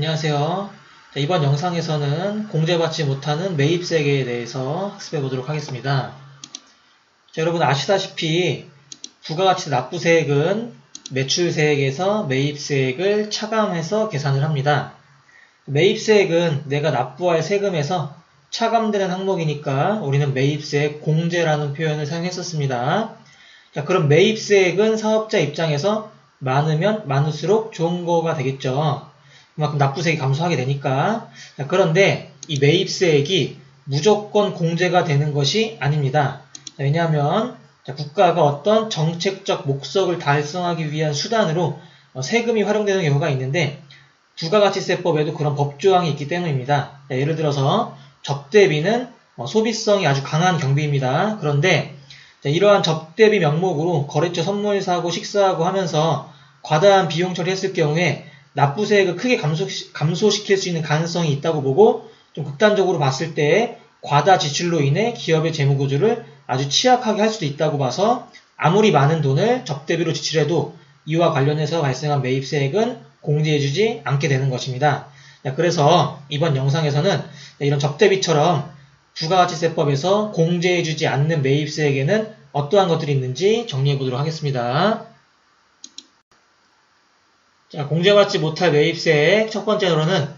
안녕하세요. 이번 영상에서는 공제받지 못하는 매입세액에 대해서 학습해 보도록 하겠습니다. 여러분 아시다시피 부가가치 납부세액은 매출세액에서 매입세액을 차감해서 계산을 합니다. 매입세액은 내가 납부할 세금에서 차감되는 항목이니까 우리는 매입세액 공제라는 표현을 사용했었습니다. 그럼 매입세액은 사업자 입장에서 많으면 많을수록 좋은 거가 되겠죠. 그만큼 납부세액이 감소하게 되니까. 그런데 이 매입세액이 무조건 공제가 되는 것이 아닙니다. 왜냐하면 국가가 어떤 정책적 목적을 달성하기 위한 수단으로 세금이 활용되는 경우가 있는데 부가가치세법에도 그런 법조항이 있기 때문입니다. 예를 들어서 접대비는 소비성이 아주 강한 경비입니다. 그런데 이러한 접대비 명목으로 거래처 선물 사고 식사하고 하면서 과다한 비용 처리했을 경우에 납부세액을 크게 감소시킬 수 있는 가능성이 있다고 보고 좀 극단적으로 봤을 때 과다 지출로 인해 기업의 재무구조를 아주 취약하게 할 수도 있다고 봐서 아무리 많은 돈을 접대비로 지출해도 이와 관련해서 발생한 매입세액은 공제해주지 않게 되는 것입니다. 그래서 이번 영상에서는 이런 접대비처럼 부가가치세법에서 공제해주지 않는 매입세액에는 어떠한 것들이 있는지 정리해보도록 하겠습니다. 자, 공제받지 못할 매입세액 첫 번째로는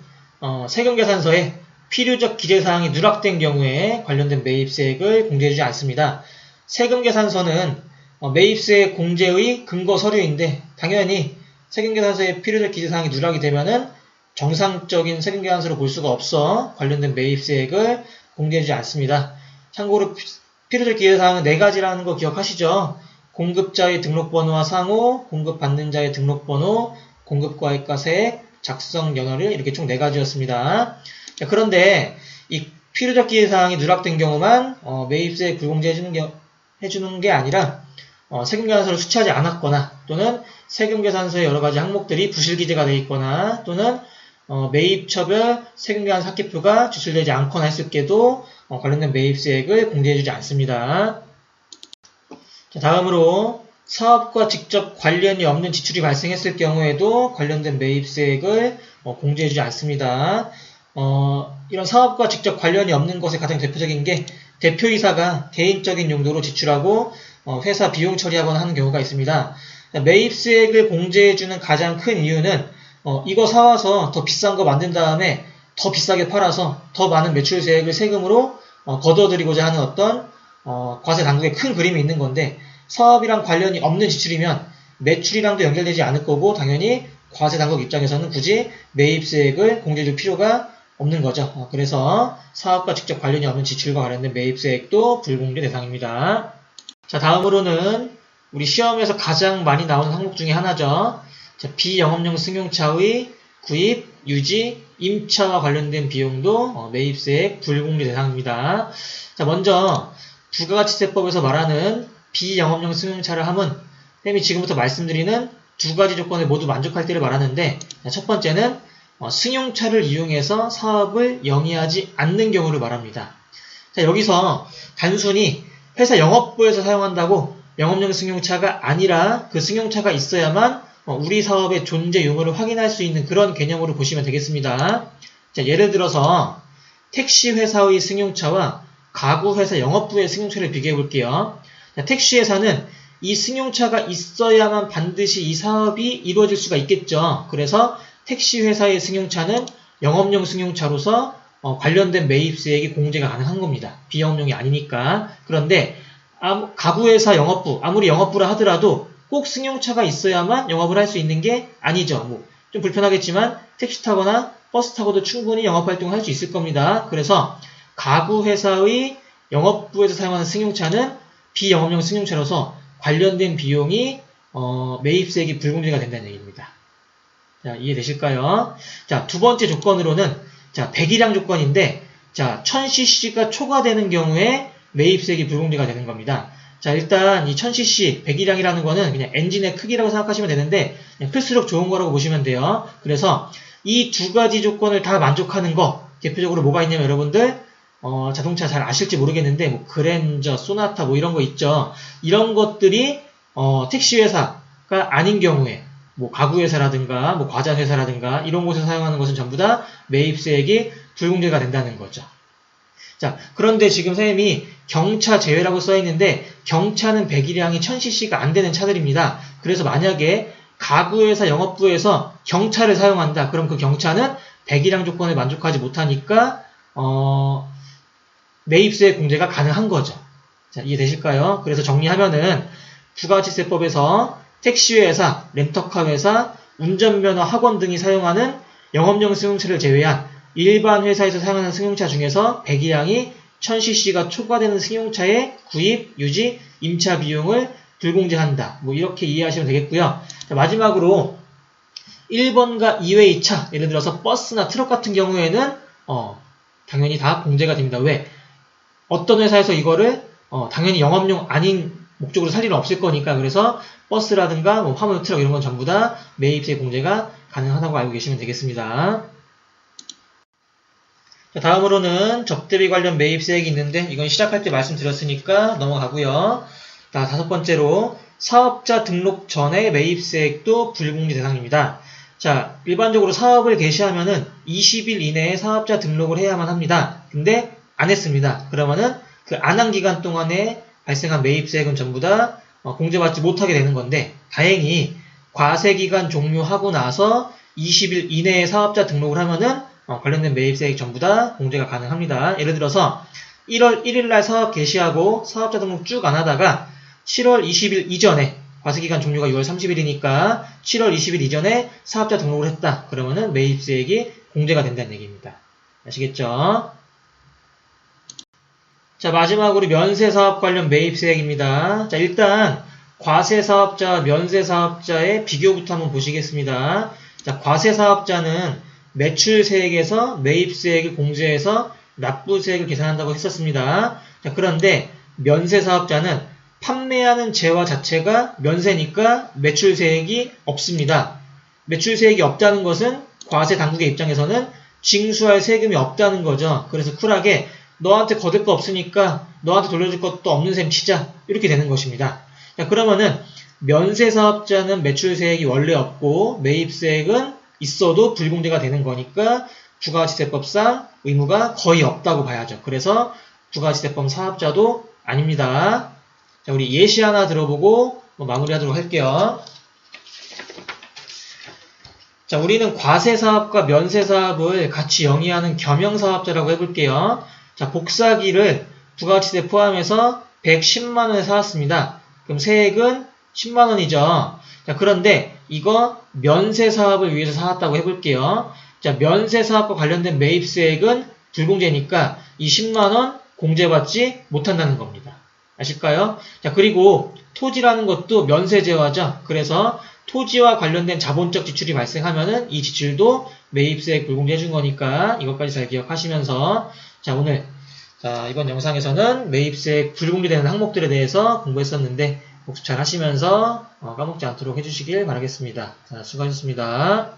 세금계산서에 필요적 기재사항이 누락된 경우에 관련된 매입세액을 공제해주지 않습니다. 세금계산서는 매입세액 공제의 근거 서류인데 당연히 세금계산서에 필요적 기재사항이 누락이 되면은 정상적인 세금계산서로 볼 수가 없어 관련된 매입세액을 공제해주지 않습니다. 참고로 필요적 기재사항은 4가지라는 거 기억하시죠? 공급자의 등록번호와 상호, 공급받는 자의 등록번호, 공급과액과세액, 작성 연월일 이렇게 총 4가지였습니다. 그런데 이 필요적 기재사항이 누락된 경우만 매입세액 불공제 해주는 게 아니라 세금계산서를 수취하지 않았거나 또는 세금계산서의 여러가지 항목들이 부실기재가 되어 있거나 또는 매입처별 세금계산 사기표가 제출되지 않거나 했을 때도 관련된 매입세액을 공제해주지 않습니다. 자, 다음으로 사업과 직접 관련이 없는 지출이 발생했을 경우에도 관련된 매입세액을 공제해주지 않습니다. 이런 사업과 직접 관련이 없는 것의 가장 대표적인 게 대표이사가 개인적인 용도로 지출하고 회사 비용 처리하거나 하는 경우가 있습니다. 매입세액을 공제해주는 가장 큰 이유는 이거 사와서 더 비싼 거 만든 다음에 더 비싸게 팔아서 더 많은 매출세액을 세금으로 걷어들이고자 하는 어떤 과세 당국의 큰 그림이 있는 건데 사업이랑 관련이 없는 지출이면 매출이랑도 연결되지 않을 거고 당연히 과세 당국 입장에서는 굳이 매입세액을 공제해줄 필요가 없는 거죠. 그래서 사업과 직접 관련이 없는 지출과 관련된 매입세액도 불공제 대상입니다. 자, 다음으로는 우리 시험에서 가장 많이 나오는 항목 중에 하나죠. 자, 비영업용 승용차의 구입, 유지, 임차와 관련된 비용도 매입세액 불공제 대상입니다. 자, 먼저 부가가치세법에서 말하는 비영업용 승용차를 함은 쌤이 지금부터 말씀드리는 2가지 조건을 모두 만족할 때를 말하는데 첫 번째는 승용차를 이용해서 사업을 영위하지 않는 경우를 말합니다. 자, 여기서 단순히 회사 영업부에서 사용한다고 영업용 승용차가 아니라 그 승용차가 있어야만 우리 사업의 존재 유무를 확인할 수 있는 그런 개념으로 보시면 되겠습니다. 자, 예를 들어서 택시회사의 승용차와 가구회사 영업부의 승용차를 비교해 볼게요. 택시회사는 이 승용차가 있어야만 반드시 이 사업이 이루어질 수가 있겠죠. 그래서 택시회사의 승용차는 영업용 승용차로서 관련된 매입세액이 공제가 가능한 겁니다. 비영업용이 아니니까. 그런데 가구회사 영업부, 아무리 영업부라 하더라도 꼭 승용차가 있어야만 영업을 할 수 있는 게 아니죠. 좀 불편하겠지만 택시 타거나 버스 타고도 충분히 영업활동을 할 수 있을 겁니다. 그래서 가구회사의 영업부에서 사용하는 승용차는 비영업용 승용차로서 관련된 비용이 매입세액이 불공제가 된다는 얘기입니다. 자, 이해되실까요? 자, 2번째 조건으로는 자, 배기량 조건인데 자, 1000cc가 초과되는 경우에 매입세액이 불공제가 되는 겁니다. 자, 일단 이 1000cc 배기량이라는 거는 그냥 엔진의 크기라고 생각하시면 되는데 그냥 클수록 좋은 거라고 보시면 돼요. 그래서 이 2가지 조건을 다 만족하는 거 대표적으로 뭐가 있냐면 여러분들 자동차 잘 아실지 모르겠는데 그랜저, 소나타 이런 거 있죠. 이런 것들이 택시회사가 아닌 경우에 뭐 가구회사라든가 뭐 과자회사라든가 이런 곳에서 사용하는 것은 전부 다 매입세액이 불공제가 된다는 거죠. 자, 그런데 지금 선생님이 경차 제외라고 써 있는데 경차는 배기량이 1000cc가 안 되는 차들입니다. 그래서 만약에 가구회사 영업부에서 경차를 사용한다. 그럼 그 경차는 배기량 조건을 만족하지 못하니까 매입세 공제가 가능한 거죠. 자, 이해되실까요? 그래서 정리하면은 부가가치세법에서 택시회사, 렌터카 회사, 운전면허 학원 등이 사용하는 영업용 승용차를 제외한 일반 회사에서 사용하는 승용차 중에서 배기량이 1000cc가 초과되는 승용차의 구입, 유지, 임차 비용을 불공제한다. 뭐 이렇게 이해하시면 되겠고요. 자, 마지막으로 1번과 2회의 차, 예를 들어서 버스나 트럭 같은 경우에는 당연히 다 공제가 됩니다. 왜? 어떤 회사에서 이거를 당연히 영업용 아닌 목적으로 살 일은 없을 거니까. 그래서 버스라든가 뭐 화물, 트럭 이런 건 전부 다 매입세 공제가 가능하다고 알고 계시면 되겠습니다. 자, 다음으로는 접대비 관련 매입세액이 있는데 이건 시작할 때 말씀드렸으니까 넘어가고요. 자, 5번째로 사업자 등록 전의 매입세액도 불공제 대상입니다. 자, 일반적으로 사업을 개시하면은 20일 이내에 사업자 등록을 해야만 합니다. 근데 안 했습니다. 그러면은 그 안 한 기간 동안에 발생한 매입세액은 전부 다 공제받지 못하게 되는 건데, 다행히 과세기간 종료하고 나서 20일 이내에 사업자 등록을 하면은 관련된 매입세액 전부 다 공제가 가능합니다. 예를 들어서 1월 1일날 사업 개시하고 사업자 등록 쭉 안 하다가 7월 20일 이전에, 과세기간 종료가 6월 30일이니까 7월 20일 이전에 사업자 등록을 했다. 그러면은 매입세액이 공제가 된다는 얘기입니다. 아시겠죠? 자, 마지막으로 면세사업 관련 매입세액입니다. 자, 일단 과세사업자와 면세사업자의 비교부터 한번 보시겠습니다. 자, 과세사업자는 매출세액에서 매입세액을 공제해서 납부세액을 계산한다고 했었습니다. 자, 그런데 면세사업자는 판매하는 재화 자체가 면세니까 매출세액이 없습니다. 매출세액이 없다는 것은 과세 당국의 입장에서는 징수할 세금이 없다는 거죠. 그래서 쿨하게 너한테 거둘 거 없으니까 너한테 돌려줄 것도 없는 셈 치자, 이렇게 되는 것입니다. 자, 그러면은 면세사업자는 매출세액이 원래 없고 매입세액은 있어도 불공제가 되는 거니까 부가가치세법상 의무가 거의 없다고 봐야죠. 그래서 부가가치세법 사업자도 아닙니다. 자, 우리 예시 하나 들어보고 마무리하도록 할게요. 자, 우리는 과세사업과 면세사업을 같이 영위하는 겸용사업자라고 해볼게요. 자, 복사기를 부가가치세 포함해서 110만원에 사왔습니다. 그럼 세액은 10만원이죠. 자, 그런데 이거 면세사업을 위해서 사왔다고 해볼게요. 자, 면세사업과 관련된 매입세액은 불공제니까 이 10만원 공제받지 못한다는 겁니다. 아실까요? 자, 그리고 토지라는 것도 면세재화죠. 그래서 토지와 관련된 자본적 지출이 발생하면은 이 지출도 매입세액 불공제 해준 거니까 이것까지 잘 기억하시면서, 자, 오늘 이번 영상에서는 매입세액 불공제되는 항목들에 대해서 공부했었는데 복습 잘 하시면서 까먹지 않도록 해주시길 바라겠습니다. 자, 수고하셨습니다.